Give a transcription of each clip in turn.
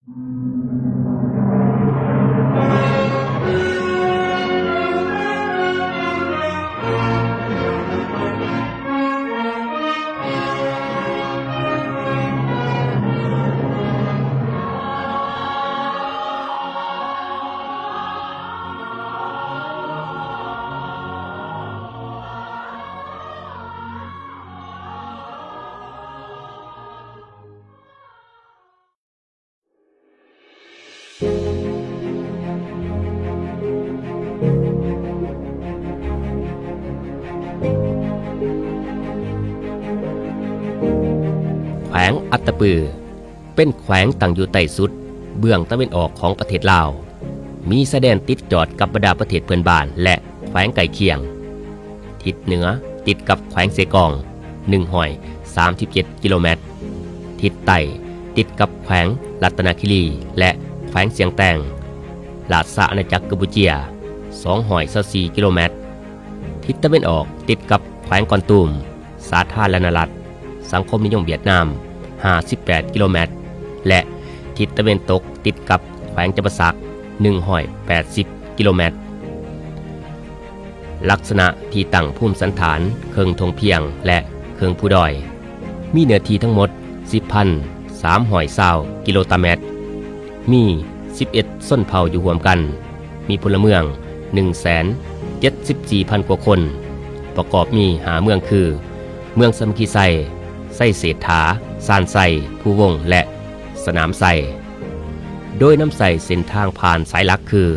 แขวงอัตตปือเป็นแขวงตั้งอยู่ใต้สุดเบื้องตะวันออกของประเทศลาวมีชายแดนติดจอดกับบรรดาประเทศเพื่อนบ้านและแขวงใกล้เคียงทิศเหนือติดกับแขวงเซกอง137 กิโลเมตรทิศใต้ติดกับแขวงรัตนคิรีและแขวงเสียงแตงราชอาณาจักรกัมพูเชีย224 กิโลเมตรทิศตะวันออกติดกับแขวงกอนตูมสาธารณรัฐสังคมนิยมเวียดนาม58 กิโลเมตรและทิศตะวันตกติดกับแขวงจำปาสัก180 กิโลเมตรลักษณะที่ตั้งภูมิสันฐานเคิงทงเพียงและเคิงผู้ดอยมีเนื้อที่ทั้งหมด 10,320 กิโลเมตรมี11ส้นเผ่าอยู่รวมกันมีพลเมือง 174,000 กว่าคนประกอบมี5เมืองคือเมืองสามัคคีไซไส้เศรษฐาซานไซภูวงและสนามไซโดยน้ำใส่เส้นทางผ่านสายหลักคือ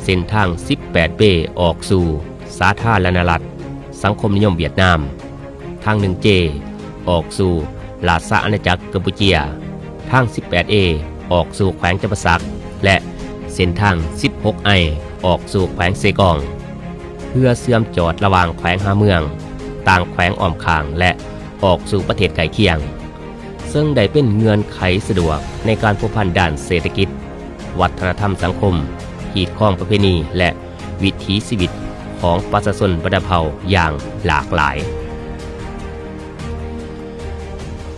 เส้นทาง18 เบออกสู่สาธารณรัฐสังคมนิยมเวียดนามทาง1 เจออกสู่ราชอาณาจักรกัมพูเชียทาง18 เอออกสู่แขวงจำปาสักและเส้นทาง16 ไอออกสู่แขวงเซกองเพื่อเชื่อมจอดระหว่างแขวง5 เมืองต่างแขวงอ้อมข้างและออกสู่ประเทศใกล้เคียงซึ่งได้เป็นเงื่อนไขสะดวกในการพัวพันด้านเศรษฐกิจวัฒนธรรมสังคมกีดข้องประเพณีและวิถีชีวิตของประชาชนบรรดาเผ่าอย่างหลากหลาย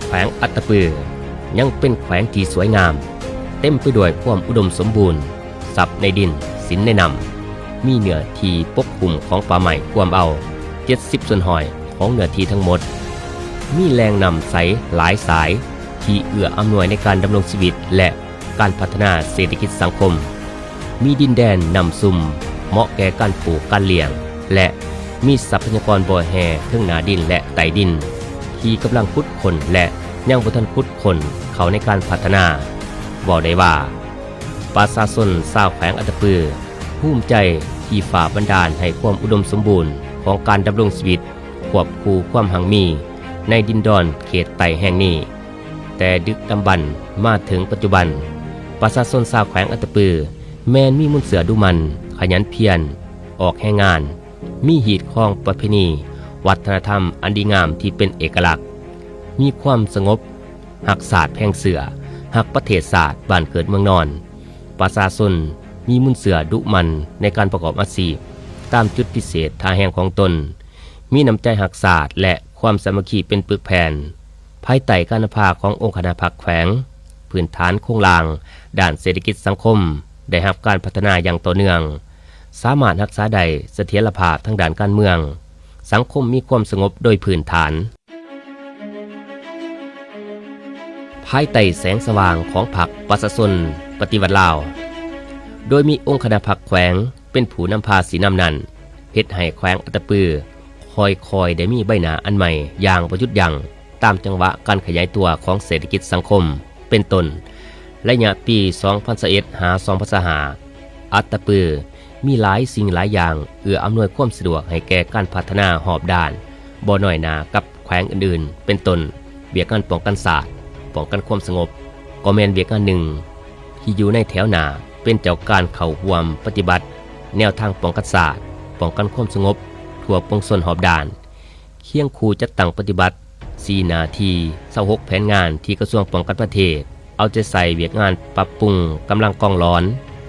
แขวงอัตตปือยังเป็นแขวงที่สวยงามเต็มไปด้วยความอุดมสมบูรณ์ทรัพย์ในดินสินในน้ำมีเนื้อที่ปกคลุมของป่าไม้ควมเอา70 ส่วนหอยของเนื้อที่ทั้งหมดมีแหล่งน้ำใสหลายสายที่เอื้ออำนวยในการดำรงชีวิตและการพัฒนาเศรษฐกิจสังคมมีดินแดนน้ำซุ่มเหมาะแก่การปลูกการเลี้ยงและมีทรัพยากรบ่อแห่ทั้งหน้าดินและใต้ดินที่กำลังขุดค้นและยังบ่ทันขุดค้นเขาในการพัฒนาบอกได้ว่าประชาชนชาวแขวงอัตตปือภูมิใจที่ฝ่าบันดาลให้ความอุดมสมบูรณ์ของการดำรงชีวิตควบคู่ความหังมีในดินดอนเขตไต่แห่งนี้แต่ดึกดำบรรพ์มาถึงปัจจุบันประชาชนชาวแขวงอัตตปือแม้นมีมุนเสือดุมันขยันเพียรออกแห่งงานมีหีดคล้องประเพณีวัฒนธรรมอันดีงามที่เป็นเอกลักษณ์มีความสงบหักศาสตร์แพงเสือหักประเทศศาสตร์บ้านเกิดเมืองนอนประชาชนมีมุนเสือดุมันในการประกอบอาชีพตามจุดพิเศษท่าแห่งของตนมีน้ำใจหักศาสตร์และความสามัคคีเป็นปึกแผ่นภายใต้การนำพาขององค์คณะพรรคแขวงพื้นฐานโครงสร้างด้านเศรษฐกิจสังคมได้รับการพัฒนาอย่างต่อเนื่องสามารถรักษาได้เสถียรภาพทางด้านการเมืองสังคมมีความสงบโดยพื้นฐานภายใต้แสงสว่างของพรรคประชาชนปฏิวัติลาวโดยมีองค์คณะพรรคแขวงเป็นผู้นำพาสีนำนั้นเฮ็ดให้แขวงอัตตปือคอยได้มีใบหน้าอันใหม่อย่างประยุทธ์ยังตามจังหวะการขยายตัวของเศรษฐกิจสังคมเป็นต้นระยะปี2021หา2025อัตตปือมีหลายสิ่งหลายอย่างเอื้ออำนวยความสะดวกให้แก่การพัฒนาหอบด้านบ่น้อยหน้ากับแขวงอื่นๆเป็นต้นเบียกการป้องกันศาสตร์ป้องกันความสงบก็แม่นเบียกการหนึ่งที่อยู่ในแถวหน้าเป็นเจ้าการเข้าร่วมปฏิบัติแนวทางป้องกันศาสตร์ป้องกันความสงบทั่วปวงชนหอบด้านเคียงคู่จัดตั้งปฏิบัติ4 นาที26แผนงานที่กระทรวงป้องกันประเทศเอาใจใส่เวียกงานปรับปรุงกำลังกองร้อน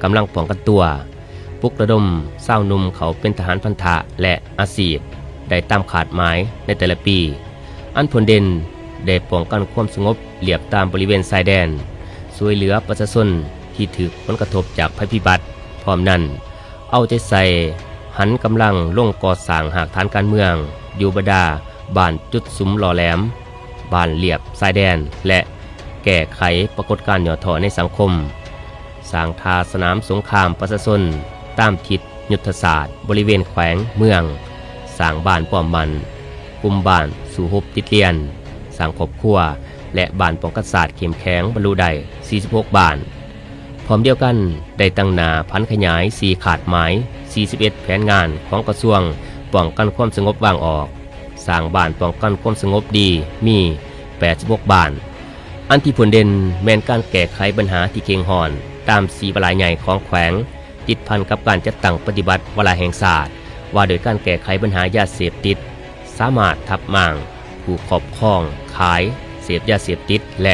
กำลังป้องกันตัวปลุกระดมเศร้านุ่มเขาเป็นทหารพันธะและอาชีพได้ตามขาดหมายในแต่ละปีอันผลเด่นได้ป้องกันความสงบเหลียบตามบริเวณชายแดน ช่วยเหลือประชาชนที่ถูกผลกระทบจากภัยพิบัติพร้อมนั้นเอาใจใส่หันกำลังลงก่อสร้างหากฐานการเมืองอยู่บรรดาบ้านจุดสุมหล่อแหลมบ้านเลียบชายแดนและแก้ไขปรากฏการณ์ย่อท้อในสังคมสร้างท่าสนามสงครามประชาชนตามทิศยุทธศาสตร์บริเวณแขวงเมืองสร้างบ้านป้อมมันคุมบ้านสู่หบติดเลียนสร้างครอบครัวและบ้านป้องกันศาสตร์เข้มแข็งบรรลุได้46 บ้านพร้อมเดียวกันได้ตั้งหน้าพันขยาย4ขาดหมาย41แผนงานของกระทรวงป้องกันความสงบวางออกสร้างบ้านป้องกันความสงบดีมี86 บ้านอันที่ผลเด่นแม้นการแก้ไขปัญหาที่เก่งหอนตาม4วาระใหญ่ของแขวงติดพันกับการจัดตั้งปฏิบัติวาระแห่งศาสตร์ว่าโดยการแก้ไขปัญหายาเสพติดสามารถทับม่างผู้ครอบครองขายเสพยาเสพติดและ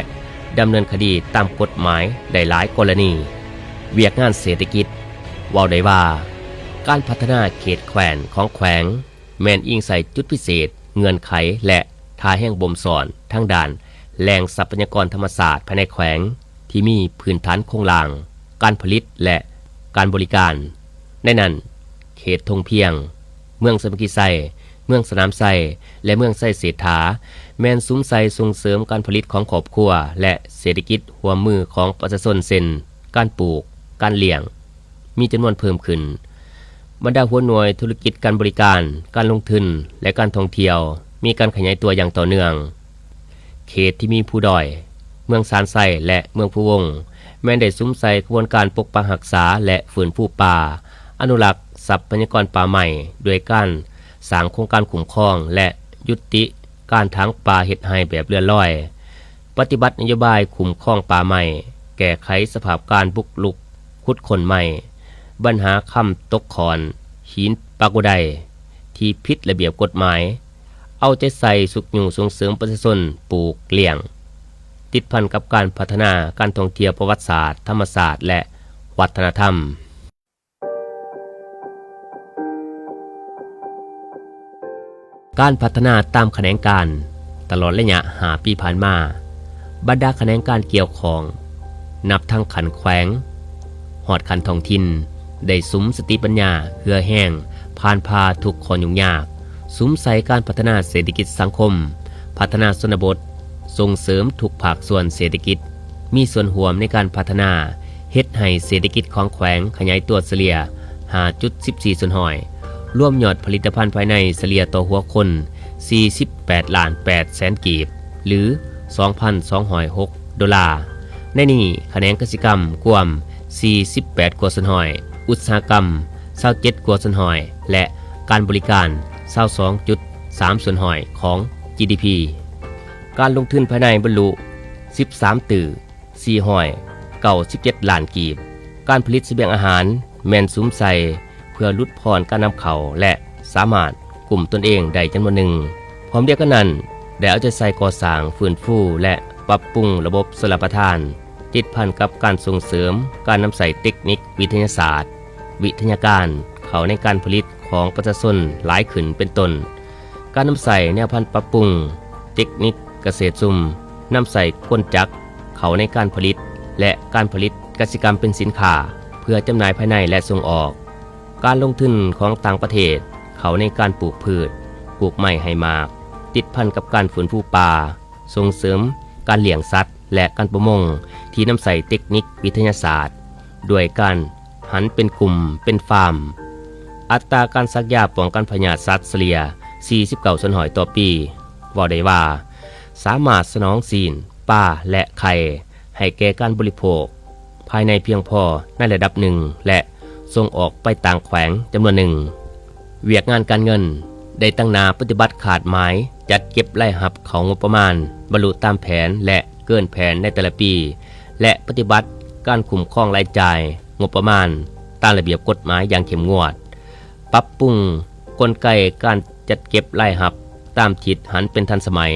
ดำเนินคดีตามกฎหมายได้หลายกรณีเวียกงานเศรษฐกิจว่าได้ว่าการพัฒนาเขตแขวนของแขวงแมนอิงใส่จุดพิเศษเงื่อนไขและท่าแห่งบ่มสอนทั้งด้านแหล่งทรัพยากรธรรมศาสตร์ภายในแขวงที่มีพื้นฐานโครงล่างการผลิตและการบริการในนั้นเขตธงเพียงเมืองสมกิไซเมืองสนามไซและเมืองไซเศรษฐาแมนซุ้มไซส่งเสริมการผลิตของครอบครัวและเศรษฐกิจหัวมือของประชาชนเช่นการปลูกการเลี้ยงมีจำนวนเพิ่มขึ้นบรรดาหัวหน่วยธุรกิจการบริการการลงทุนและการท่องเที่ยวมีการขยายตัวอย่างต่อเนื่องเขตที่มีผู้ด้อยเมืองสานไซและเมืองผู้วงแม้ได้ซุ้มใส่กระบวนการปกปักรักษาและฟื้นฟูป่าอนุรักษ์ทรัพยากรป่าใหม่ด้วยการสร้างโครงการคุ้มครองและยุติการถางป่าเฮ็ดไร่แบบเลื่อนลอยปฏิบัตินโยบายคุ้มครองป่าใหม่แก้ไขสภาพการบุกรุกขุดค้นใหม่ปัญหาค่ำตกขอนหินปากุไดที่ผิดระเบียบกฎหมายเอาใจใส่สุขอยู่ส่งเสริมประชาชนปลูกเลี้ยงติดพันกับการพัฒนาการท่องเที่ยวประวัติศาสตร์ธรรมศาสตร์และวัฒนธรรมการพัฒนาตามแขนงการตลอดระยะ5 ปีผ่านมาบรรดาแขนงการเกี่ยวของนับทั้งขันแขวงหอดขันท้องถิ่นได้สุมสติปัญญาเหือแห้งผ่านพาทุกคนยุ่งยากสุมใส่การพัฒนาเศรษฐกิจสังคมพัฒนาชนบทส่งเสริมทุกภาคส่วนเศรษฐกิจมีส่วนร่วมในการพัฒนาเฮ็ดให้เศรษฐกิจของแขวงขยายตัวเฉลี่ย 5.14 ส่วนห้อยรวมยอดผลิตภัณฑ์ภายในเฉลี่ยต่อหัวคน48 ล้าน 8 แสนกีบหรือ 2,206 ดอลลาร์ในนี้แขนงกสิกรรมกวม48 กว่าส่วนห้อยอุตสาหกรรม27 กว่าส่วนห้อยและการบริการ22.3 ส่วนห้อยของ GDP การลงทุนภายในบรรลุ13 ตื่อ4ห้อย97 ล้านกีบการผลิตเสบียงอาหารแม่นซุ้มใส่เพื่อลดผ่อนการนำเข้าและสามารถกลุ่มตนเองได้จำนวนหนึ่งพร้อมเดียวกันนั้นได้เอาใจใส่ก่อสร้างฟื้นฟูและปรับปรุงระบบชลประทานติดพันกับการส่งเสริมการนำใส่เทคนิควิทยาศาสตร์วิทยาการเข้าในการผลิตของประชาชนหลายขึ้นเป็นต้นการนำใส่แนวพันธุ์ปรับปรุงเทคนิคเกษตรซุ่มนำใส่กลจักรเข้าในการผลิตและการผลิตกสิกรรมเป็นสินค้าเพื่อจำหน่ายภายในและส่งออกการลงทุนของต่างประเทศเข้าในการปลูกพืชปลูกไม้ให้มากติดพันกับการฟื้นฟูป่าส่งเสริมการเลี้ยงสัตว์และการประมงที่นำใส่เทคนิควิทยาศาสตร์ด้วยการหันเป็นกลุ่มเป็นฟาร์มอัตราการซักยาป้องกันพยาธิสัตว์เฉลี่ย49 ส่วนหอยต่อปีว่าได้ว่าสามารถสนองศีลป่าและไข่ให้แก่การบริโภคภายในเพียงพอในระดับหนึ่งและส่งออกไปต่างแขวงจำนวนหนึ่งเวียกงานการเงินได้ตั้งหน้าปฏิบัติขาดหมายจัดเก็บรายรับของงบประมาณบรรลุตามแผนและเกินแผนในแต่ละปีและปฏิบัติการคุ้มครองรายจ่ายงบประมาณตามระเบียบกฎหมายอย่างเข้มงวดปรับปรุงกลไกการจัดเก็บรายรับตามทิศหันเป็นทันสมัย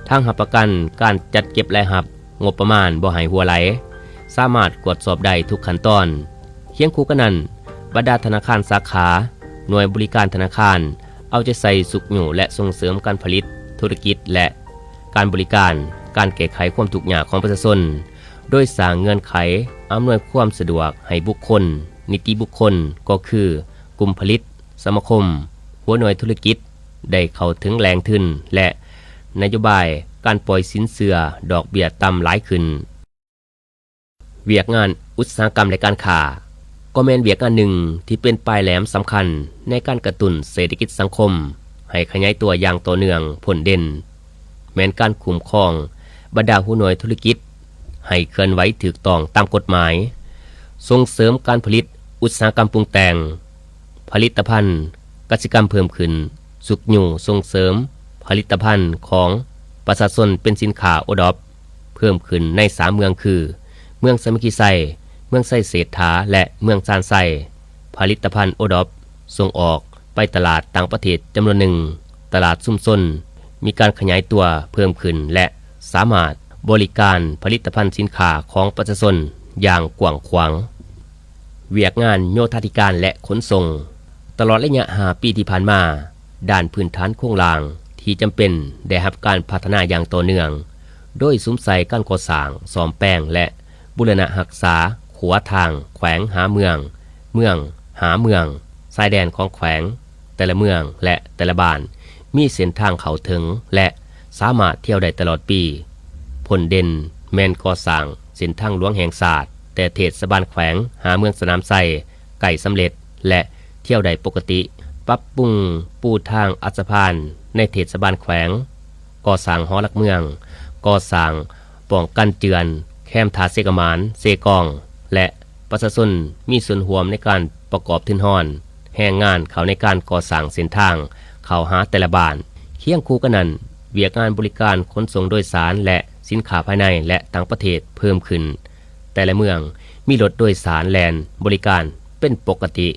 ทั้งหับประกันการจัดเก็บรายรับงบประมาณบ่ให้หัวไหลสามารถตรวจสอบได้ทุกขั้นตอนเคียงคู่กันนั้นบรรดาธนาคารสาขาหน่วยบริการธนาคารเอาใจใส่สุขอยู่และส่งเสริมการผลิตธุรกิจและการบริการการแก้ไขความทุกข์ยากของประชาชน โดยสร้างเงื่อนไขอำนวยความสะดวกให้บุคคลนิติบุคคลก็คือกลุ่มผลิตสมาคมหัวหน่วยธุรกิจได้เข้าถึงแหล่งทุนและนโยบายการปล่อยสินเชื่อดอกเบี้ยต่ำหลายขึ้นเวียกงานอุตสาหกรรมและการค้าก็แม่นเวียกงานหนึ่งที่เป็นปลายแหลมสำคัญในการกระตุ้นเศรษฐกิจสังคมให้ขยายตัวอย่างต่อเนื่องผลเด่นแม้นการคุ้มครองบรรดาผู้หน่วยธุรกิจให้เคลื่อนไหวถูกต้องตามกฎหมายส่งเสริมการผลิตอุตสาหกรรมปรุงแต่งผลิตภัณฑ์กสิกรรมเพิ่มขึ้นสุกอยู่ส่งเสริมผลิตภัณฑ์ของประชาชนเป็นสินค้าโอดอปเพิ่มขึ้นใน3เมืองคือเมืองสามัคคีไซเมืองไซเศรษฐาและเมืองซานไซผลิตภัณฑ์โอดอปส่งออกไปตลาดต่างประเทศจำนวนหนึ่งตลาดซุ่มซ่นมีการขยายตัวเพิ่มขึ้นและสามารถบริการผลิตภัณฑ์สินค้าของประชาชนอย่างกว้างขวางเวียกงานโยธาธิการและขนส่งตลอดระยะ5 ปีที่ผ่านมาด้านพื้นฐานโครงสร้างที่จำเป็นได้รับการพัฒนาอย่างต่อเนื่องโดยสุมใส่การก่อสร้างซ่อมแปลงและบูรณะรักษาขัวทางแขวงหาเมืองเมืองหาเมืองชายแดนของแขวงแต่ละเมืองและแต่ละบ้านมีเส้นทางเข้าถึงและสามารถเที่ยวได้ตลอดปีผลเด่นแม่นก่อสร้างเส้นทางหลวงแห่งชาติแต่เทศบาลแขวงหาเมืองสนามไซไก่สำเร็จและเที่ยวได้ปกติปรับปรุงปูทางอัศพานในเทศบาลแขวงก่อสร้างหอหลักเมืองก่อสร้างป้องกันเจือนแคมทาเซกมานเซกองและประชาชนมีส่วนร่วมในการประกอบทุนห้อนแห่งงานเขาในการก่อสร้างเส้นทางเข้าหาแต่ละบ้านเคียงคู่กันนั้นเวียกงานบริการขนส่งโดยสารและสินค้าภายในและต่างประเทศเพิ่มขึ้นแต่ละเมืองมีรถโดยสารแล่นบริการเป็นปกติ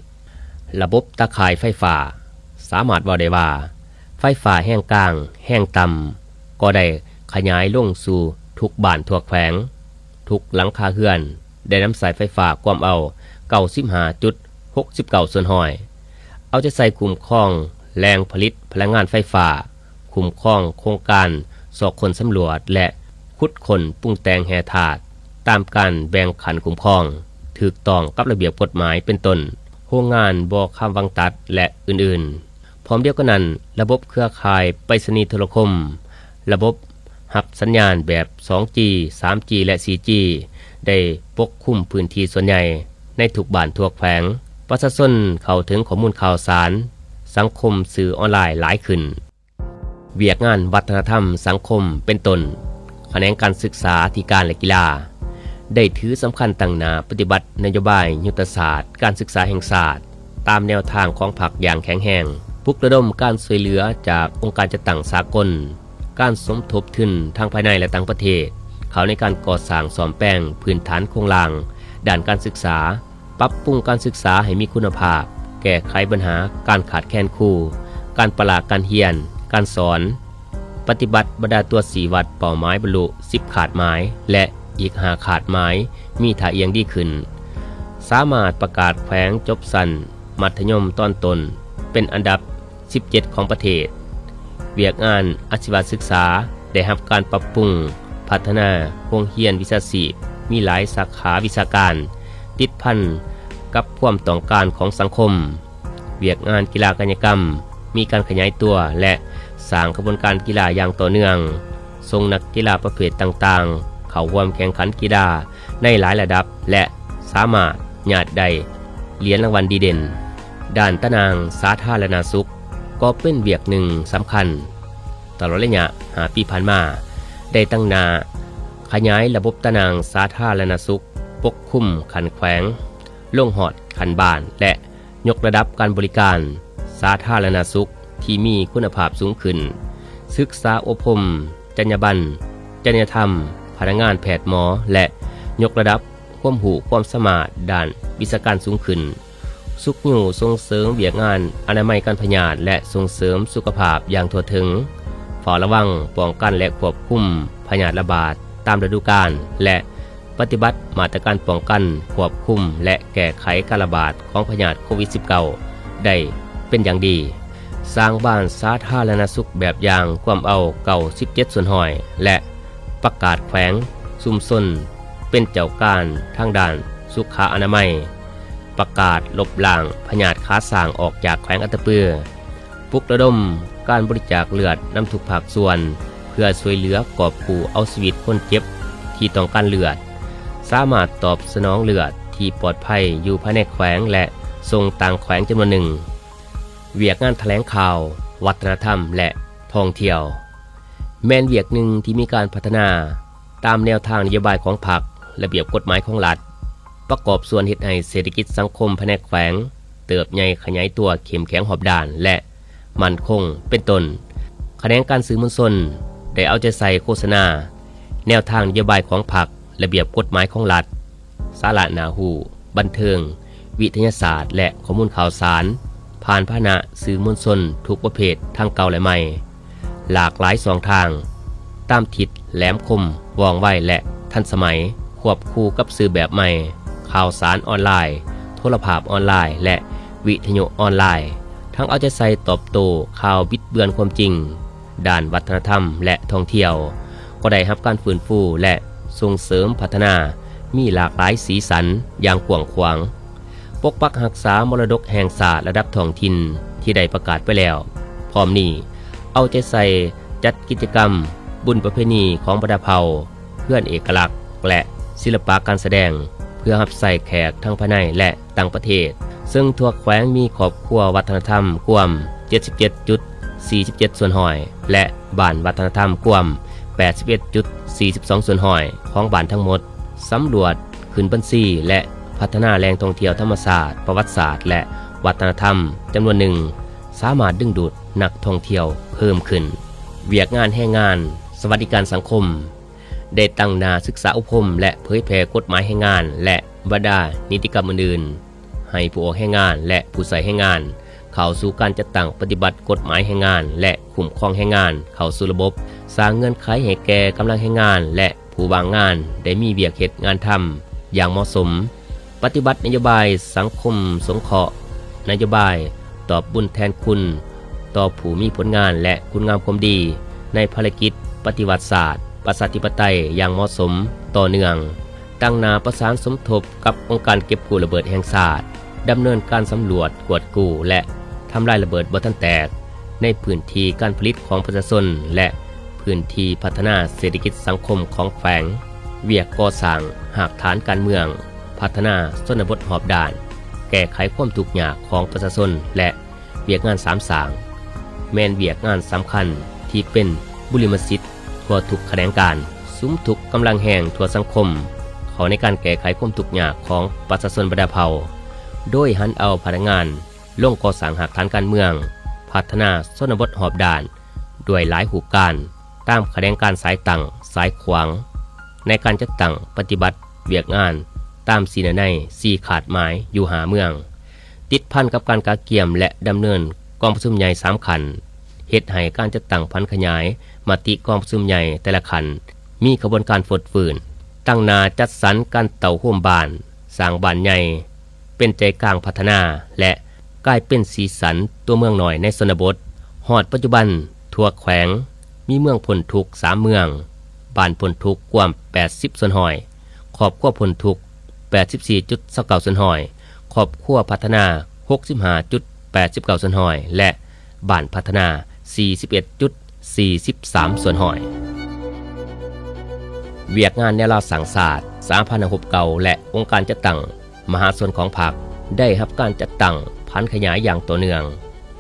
ระบบตาข่ายไฟฟ้าสามารถว่าได้ว่าไฟฟ้าแห้งกลางแห้งต่ำก็ได้ขยายลงสู่ทุกบ้านทั่วแขวงทุกหลังคาเรือนได้นำสายไฟฟ้าความเอา 95.69 ส่วนห้อยเอาจะใส่คุ้มครองแรงผลิตพลังงานไฟฟ้าคุ้มครองโครงการสอกคนสำรวจและขุดคนปรุงแต่งแห่ถาดตามการแบ่งขันคุ้มครองถูกต้องกับระเบียบกฎหมายเป็นต้นโรงงานบ่อข้ามวังตัดและอื่นๆพร้อมเดียวกันนั้นระบบเครือข่ายไปรษณีย์โทรคมระบบรับสัญญาณแบบ 2G 3G และ 4G ได้ปกคลุมพื้นที่ส่วนใหญ่ในทุกบ้านทั่วแขวงประชาชนเข้าถึงข้อมูลข่าวสารสังคมสื่อออนไลน์หลายขึ้นเวียกงานวัฒนธรรมสังคมเป็นต้นแขนงการศึกษาธิการและกีฬาได้ถือสำคัญตั้งหน้าปฏิบัตินโยบายยุทธศาสตร์การศึกษาแห่งชาติตามแนวทางของพรรคอย่างแข็งแรงปลุกระดมการช่วยเหลือจากองค์การจัดตั้งสากลการสมทบทุนทางภายในและต่างประเทศเขาในการก่อสร้างซ่อมแปลงพื้นฐานโครงสร้างด้านการศึกษาปรับปรุงการศึกษาให้มีคุณภาพแก้ไขปัญหาการขาดแคลนครูการประหลาดการเรียนการสอนปฏิบัติบรรดาตัว4วัดเป้าหมายบรรลุ10ขาดหมายและอีก5ขาดหมายมีท่าเอียงดีขึ้นสามารถประกาศแขวงจบสั้นมัธยมตอนต้นเป็นอันดับ17ของประเทศเวียกงานอาชีวศึกษาได้รับการปรับปรุงพัฒนาโรงเรียนวิชาชีพมีหลายสาขาวิชาการติดพันกับความต้องการของสังคมเวียกงานกีฬากายกรรมมีการขยายตัวและสร้างกระบวนการกีฬาอย่างต่อเนื่องส่งนักกีฬาประเภทต่างๆเข้าร่วมแข่งขันกีฬาในหลายระดับและสามารถญาติได้เหรียญรางวัลดีเด่นด้านตารางสาธารณสุขก็เป็นเวียกหนึ่งสำคัญตลอดระยะ5 ปีผ่านมาได้ตั้งหน้าขยายระบบตารางสาธารณสุขปกคลุมขันแขวงลงหอดขันบ้านและยกระดับการบริการสาธารณสุขที่มีคุณภาพสูงขึ้นศึกษาอบรมจรรยาบรรณจริยธรรมพนักงานแพทย์หมอและยกระดับความรู้ความสามารถด้านวิชาการสูงขึ้นสุขอยู่ส่งเสริมเวียกงานอนามัยการพยาธิและส่งเสริมสุขภาพอย่างทั่วถึงเฝ้าระวังป้องกันและควบคุมพยาธิระบาดตามฤดูกาลและปฏิบัติมาตรการป้องกันควบคุมและแก้ไขการระบาดของพยาธิโควิด -19 ได้เป็นอย่างดีสร้างบ้านสาธารณสุขแบบอย่างความเอา17ส่วนห้อยและประกาศแขวงซุ่มซ่น เป็นเจ้าการทางด้านสุขอนามัยประกาศลบล้างพยาธิค้าสร้างออกจากแขวงอัตตปือปลุกระดมการบริจาคเลือดนำทุกภาคส่วนเพื่อช่วยเหลือกอบกู้เอาชีวิตคนเจ็บที่ต้องการเลือดสามารถตอบสนองเลือดที่ปลอดภัยอยู่ภายในแขวงและส่งต่างแขวงจำนวนหนึ่งเวียกงานแถลงข่าววัฒนธรรมและท่องเที่ยวแม่นเวียกหนึ่งที่มีการพัฒนาตามแนวทางนโยบายของพรรคระเบียบกฎหมายของรัฐประกอบส่วนเฮ็ดให้เศรษฐกิจสังคมภายในแขวงเติบใหญ่ขยายตัวเข้มแข็งหอบด้านและมั่นคงเป็นต้นแขนงการสื่อมวลชนได้เอาใจใส่โฆษณาแนวทางนโยบายของพรรคระเบียบกฎหมายของรัฐสาระน่ารู้บันเทิงวิทยาศาสตร์และข้อมูลข่าวสารผ่านพาหนะสื่อมวลชนทุกประเภททั้งเก่าและใหม่หลากหลายสองทางตามทิศแหลมคมว่องไวและทันสมัยควบคู่กับสื่อแบบใหม่ข่าวสารออนไลน์โทรภาพออนไลน์และวิทยุออนไลน์ทั้งเอาใจใส่ตอบโต้ข่าวบิดเบือนความจริงด้านวัฒนธรรมและท่องเที่ยวก็ได้รับการฟื้นฟูและส่งเสริมพัฒนามีหลากหลายสีสันอย่างกว้างขวางปกปักรักษามรดกแห่งศาสตร์ระดับท้องถิ่นที่ได้ประกาศไปแล้วพร้อมนี้เอาใจใส่จัดกิจกรรมบุญประเพณีของบรรดาเผ่าเพื่อนเอกลักษณ์และศิลปะการแสดงเพื่อรับใส่แขกทั้งภายในและต่างประเทศซึ่งทั่วแขวงมีครอบครัววัฒนธรรมกวม 77.47 ส่วนหอยและบ้านวัฒนธรรมกวม 81.42 ส่วนหอยของบ้านทั้งหมดสำรวจขึ้นบัญชีและพัฒนาแหล่งท่องเที่ยวธรรมศาสตร์ประวัติศาสตร์และวัฒนธรรมจำนวนหนึ่งสามารถดึงดูดนักท่องเที่ยวเพิ่มขึ้นเวียกงานแห่งงานสวัสดิการสังคมได้ตั้งหน้าศึกษาอบรมและเผยแพร่กฎหมายแรงงานและบรรดานิติกรรมอื่นๆให้ผู้ออกแรงงานและผู้ใช้แรงงานเข้าสู่การจัดตั้งปฏิบัติกฎหมายแรงงานและคุ้มครองแรงงานเข้าสู่ระบบสร้างเงื่อนไขให้แก่กำลังแรงงานและผู้ว่างงานได้มีเวียกเฮ็ดงานทำอย่างเหมาะสมปฏิบัตินโยบายสังคมสงเคราะห์นโยบายตอบบุญแทนคุณต่อผู้มีผลงานและคุณงามความดีในภารกิจปฏิวัติศาสตร์ประชาธิปไตยอย่างเหมาะสมต่อเนื่องตั้งหน้าประสานสมทบกับองค์การเก็บกู้ระเบิดแห่งชาติดำเนินการสำรวจกวดกู้และทำลายระเบิดบ่ทันแตกในพื้นที่การผลิตของประชาชนและพื้นที่พัฒนาเศรษฐกิจสังคมของแขวงเวียกก่อสร้างหากฐานการเมืองพัฒนาชนบทหอบด่านแก้ไขความทุกข์ยากของประชาชนและเวียกงานสามสางแม่นเวียกงานสำคัญที่เป็นบุริมสิทธิ์ทั่วทุกแขนงการสุมทุกกำลังแห่งทั่วสังคมขอในการแก้ไขความทุกข์ยากของประชาชนบรรดาเผ่าโดยหันเอาพนักงานลงก่อสร้างหากฐานการเมืองพัฒนาชนบทหอบด่านด้วยหลายหูการตามแขนงการสายตั้งสายขวางในการจัดตั้งปฏิบัติเวียกงานตามสีในสีขาดหมายอยู่หาเมืองติดพันกับการกาเกี่ยมและดำเนินกองประชุมใหญ่3ขันเหตุให้การจัดตั้งพันขยายมติกองประชุมใหญ่แต่ละขันมีกระบวนการฝดฝืนตั้งนาจัดสรรการเต่าห่มบานสร้างบ้านใหญ่เป็นใจกลางพัฒนาและกลายเป็นสีสันตัวเมืองหน่อยในชนบทฮอดปัจจุบันทั่วแขวงมีเมืองพ้นทุกข์3เมืองบ้านพ้นทุกข์กว่า80ส่วนหอยครอบครัวพ้นทุกข์84.29ส่วนหอยครอบครัวพัฒนา 65.89ส่วนหอยและบ้านพัฒนา 41.43ส่วนหอยเวียกงานแนวราสังศาสตร์สาพันธภพเก่าและองค์การจัดตั้งมหาส่วนของพรรคได้รับการจัดตั้งพันขยายอย่างต่อเนื่อง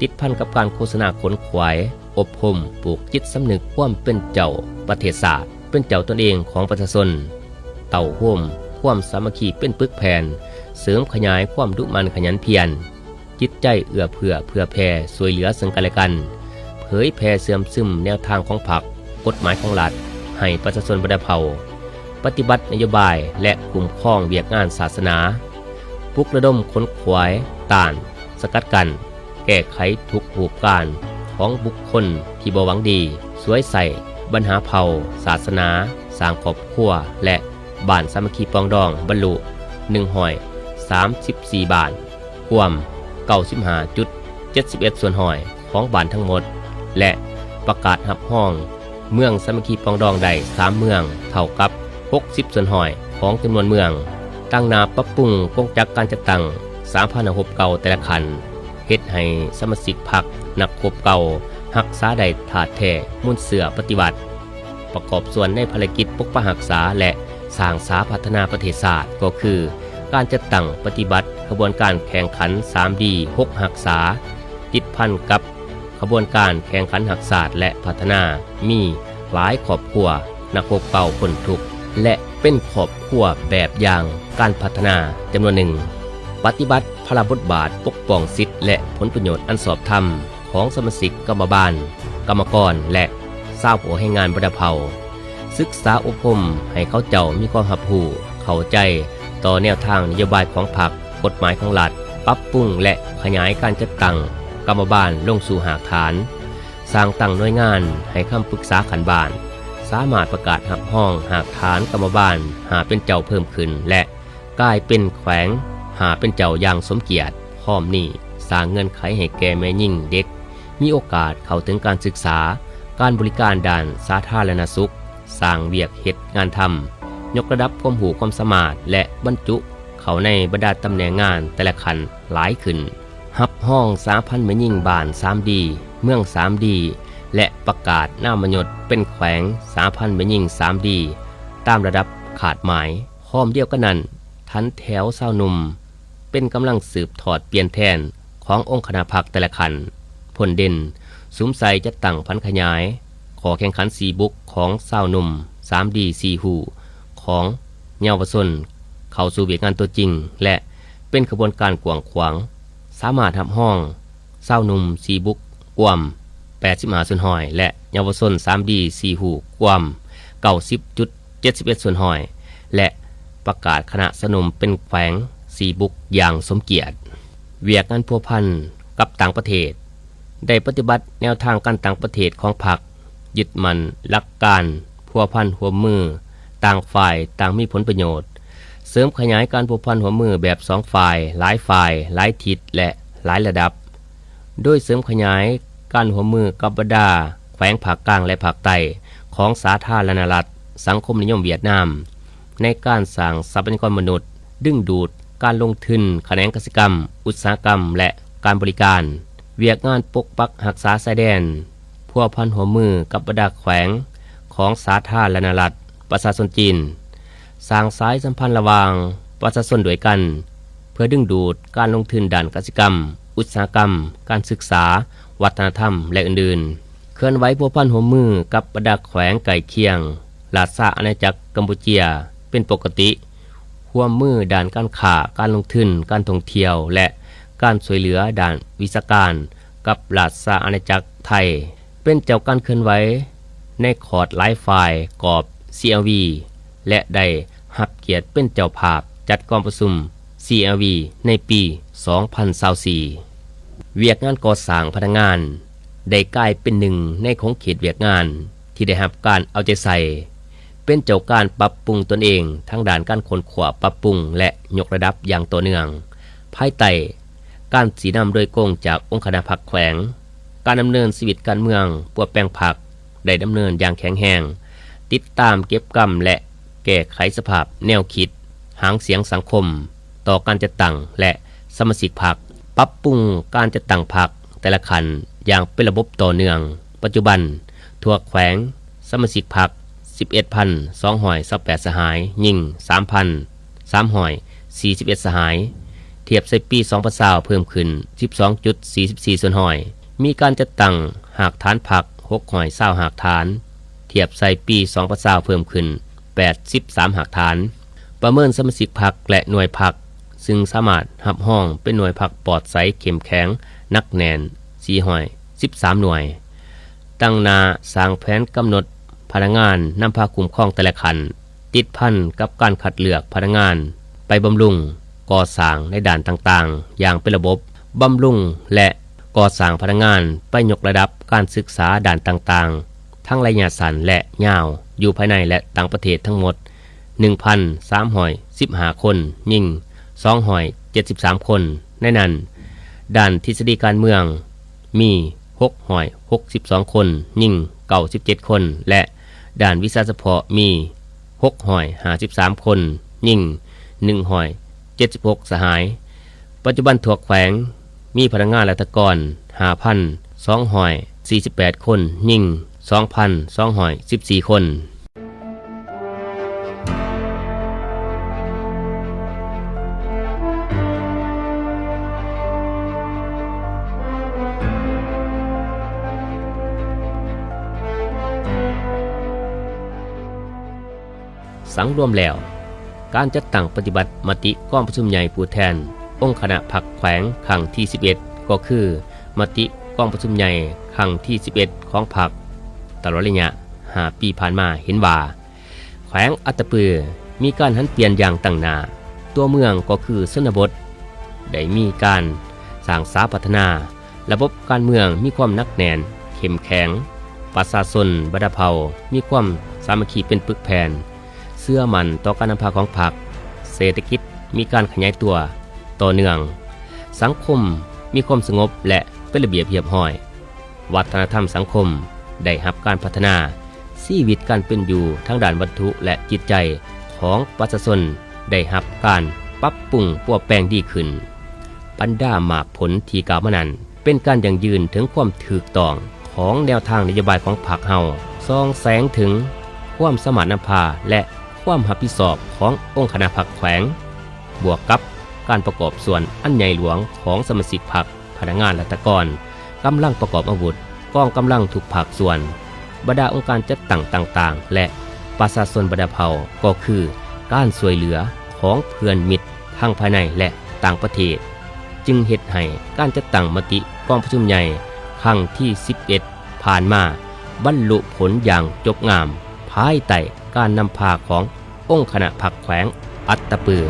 ติดพันกับการโฆษณาขนขวายอบรมปลูกจิตสำนึกความเป็นเจ้าประเทศศาสตร์เป็นเจ้าตนเองของประชาชนเต่าห่มความสามัคคีเป็นปึกแผ่นเสริมขยายความดุมันขยันเพียรจิตใจเอื้อเพื่อแผ่ช่วยเหลือซึ่งกันและกันเผยแผ่เสื่อมซึมแนวทางของพรรคกฎหมายของรัฐให้ประชาชนบรรดาเผ่าปฏิบัตินโยบายและคุ้มครองเวียกงานศาสนาปลุกระดมขนขวายต้านสกัดกันแก้ไขทุกหูการของบุคคลที่บ่หวังดีสวยใส่ปัญหาเผ่าศาสนาสร้างครอบครัวและบ้านสามัคคีปองดองบรรลุ134บ้านรวม95.71ส่วนหอยของบ้านทั้งหมดและประกาศรับห้องเมืองสามัคคีปองดองใด3เมืองเท่ากับ60ส่วนหอย ของจำนวนเมืองตั้งหน้าปรับปรุงกงจักการจัดตั้งสาพันธบเก่าแต่ละคันเฮ็ดให้สมาชิกพรรคนักรบเก่ารักษาได้ถาดแท้มุ่นเสือปฏิบัติประกอบส่วนในภารกิจปกปักรักษาและสร้างสาพัฒนาประเทศชาติก็คือการจัดตั้งปฏิบัติขบวนการแข่งขัน 3D 6รักษาติดพันกับขบวนการแข่งขันรักษาและพัฒนามีหลายครอบครัวนักรบเก่าพ้นทุกข์และเป็นครอบครัวแบบอย่างการพัฒนาจำนวนหนึ่งปฏิบัติพระบทบาทปกป้องสิทธิและผลประโยชน์อันชอบธรรมของสมาชิกกรรมบาลกรรมกรและชาวหัวให้งานบรรดาเผ่าศึกษาอบรมให้เขาเจ้ามีความรับรู้เข้าใจต่อแนวทางนโยบายของพรรคกฎหมายของรัฐปรับปรุงและขยายการจัดตั้งกรรมบาลลงสู่หากฐานสร้างตั้งหน่วยงานให้คำปรึกษาขันบาลสามารถประกาศหับห้องหากฐานกรรมบาลหาเป็นเจ้าเพิ่มขึ้นและกลายเป็นแขวงหาเป็นเจ้าอย่างสมเกียรติพร้อมนี้สร้างเงื่อนไขให้แก่แม่ยิ่งเด็กมีโอกาสเข้าถึงการศึกษาการบริการด้านสาธารณสุขสร้างเวียกเฮ็ดงานทำยกระดับความรู้ความสามารถและบรรจุเข้าในบรรดาตำแหน่งงานแต่ละขั้นหลายขึ้นหับห้องสาพันแม่ยิ่งบ้าน 3D เมือง 3D และประกาศนามยศเป็นแขวงสาพันแม่ยิ่ง 3D ตามระดับขาดหมายพร้อมเดียวกันนั้นทันแถวเศร้าหนุ่มเป็นกำลังสืบถอดเปลี่ยนแทนขององค์คณะพรรคแต่ละขันผลเด่นสุมใส่จะตั้งพันขยายขอแข่งขัน4บุกของเศร้าหนุ่ม 3D 4หูของเยาวชนเข้าสู่เวียกงานตัวจริงและเป็นขบวนการกว้างขวางสามารถทำห้องเศร้าหนุ่ม4บุกกวม85ส่วนหอยและเยาวชน 3D 4หูกวม 90.71 ส่วนหอยและประกาศคณะสนมเป็นแขวง4บุกอย่างสมเกียรติเวียกงานพัวพันกับต่างประเทศได้ปฏิบัติแนวทางการต่างประเทศของพรรคยึดมั่นหลักการพัวพันหัวมือต่างฝ่ายต่างมีผลประโยชน์เสริมขยายการพัวพันหัวมือแบบ2ฝ่ายหลายฝ่ายหลายทิศและหลายระดับโดยเสริมขยายการหัวมือกับบรรดาแขวงภาคกลางและภาคใต้ของสาธารณรัฐสังคมนิยมเวียดนามในการสร้างทรัพยากรมนุษย์ดึงดูดการลงทุนแขนงกสิกรรมอุตสาหกรรมและการบริการเวียกงานปกปักรักษาชายแดนพัวพันหัวมือกับบรรดาแขวงของสาธารณรัฐประชาชนจีนสร้างสายสัมพันธ์ระหว่างประชาชนด้วยกันเพื่อดึงดูดการลงทุนด้านกสิกรรมอุตสาหกรรมการศึกษาวัฒนธรรมและอื่นๆเคลื่อนไหวพัวพันหัวมือกับบรรดาแขวงไก่เคียงราชอาณาจักรกัมพูเชียเป็นปกติร่วมมือด้านการค้าการลงทุนการท่องเที่ยวและการช่วยเหลือด้านวิชาการกับราชอาณาจักรไทยเป็นเจ้าการเคลื่อนไหวในคอร์ดหลายฝ่ายกอบ CLV และได้รับเกียรติเป็นเจ้าภาพจัดการประชุม CLV ในปี 2024 เวียกงานก่อสร้างพนักงานได้กลายเป็นหนึ่งในของเขตเวียกงานที่ได้รับการเอาใจใส่เป็นเจ้าการปรับปรุงตนเองทั้งด้านการค้นคว้าปรับปรุงและยกระดับอย่างต่อเนื่องภายใต้การสีนำโดยกงจากองค์คณะพรรคแขวงการดำเนินชีวิตการเมืองปวดแปลงพรรคได้ดำเนินอย่างแข็งแรงติดตามเก็บกำและแก้ไขสภาพแนวคิดหางเสียงสังคมต่อการจัดตั้งและสมาชิกพรรคปรับปรุงการจัดตั้งพรรคแต่ละขันอย่างเป็นระบบต่อเนื่องปัจจุบันทั่วแขวงสมาชิกพรรค11,228 สหายยิ่ง 3,341 สหายเทียบใส่ปี2020เพิ่มขึ้น 12.44 ส่วนหอยมีการจัดตั้งหากฐานพรรค620หากฐานเทียบใส่ปี2020เพิ่มขึ้น 83 หากฐานประเมินสมาชิกพรรคและหน่วยพรรคซึ่งสามารถรับห้องเป็นหน่วยพรรคปลอดใสเข้มแข็งนักแน่น413 หน่วยตั้งหน้าสร้างแผนกำหนดพนักงานนำพาคุ้มครองแต่ละขันติดพันกับการคัดเลือกพนักงานไปบำรุงก่อสร้างในด่านต่างๆอย่างเป็นระบบบำรุงและก่อสร้างพนักงานไปยกระดับการศึกษาด่านต่างๆทั้งระยะสั้นและยาวอยู่ภายในและต่างประเทศทั้งหมด 1,315 คนยิ่ง273 คนในนั้นด้านทฤษฎีการเมืองมี662 คนยิ่ง97 คนและด้านวิชาเฉพาะมี653 คน ยิ่ง176 สหายปัจจุบันทั่วแขวงมีพนักงานราชการ 5,248 คนยิ่ง 2,214 คนสังรวมแล้วการจัดตั้งปฏิบัติมติกองประชุมใหญ่ผู้แทนองค์คณะพรรคแขวงครั้งที่ 11 ก็คือมติกองประชุมใหญ่ครั้งที่ 11 ของพรรคตลอดระยะ5 ปีผ่านมาเห็นว่าแขวงอัตตปือมีการหันเปลี่ยนอย่างตั้งหน้าตัวเมืองก็คือชนบทได้มีการสร้างสาพัฒนาระบบการเมืองมีความหนักแน่นเข้มแข็งประชาชนบัดเผามีความสามัคคีเป็นปึกแผ่นเชื่อมั่นต่อการนำพาของพรรคเศรษฐกิจมีการขยายตัวต่อเนื่องสังคมมีความสงบและเป็นระเบียบเรียบร้อยวัฒนธรรมสังคมได้รับการพัฒนาชีวิตการเป็นอยู่ทั้งด้านวัตถุและจิตใจของประชาชนได้รับการปรับปรุงปรับแปลงดีขึ้นบรรดาหมากผลที่กล่าวมานั้นเป็นการยั่งยืนถึงความถูกต้องของแนวทางนโยบายของพรรคเฮาส่องแสงถึงความสมานนำพาและความรับผิดชอบขององค์คณะพรรคแขวงบวกกับการประกอบส่วนอันใหญ่หลวงของสมาชิกพรรคพนักงานราชการกำลังประกอบอาวุธกองกำลังทุกภาคส่วนบรรดาองค์การจัดตั้งต่างๆและประชาชนบรรดาเผ่าก็คือการช่วยเหลือของเพื่อนมิตรทั้งภายในและต่างประเทศจึงเฮ็ดให้การจัดตั้งมติกองประชุมใหญ่ครั้งที่ 11 ผ่านมาบรรลุผลอย่างจบงามภายใต้การนำพาขององค์คณะพรรคแขวงอัตตปือ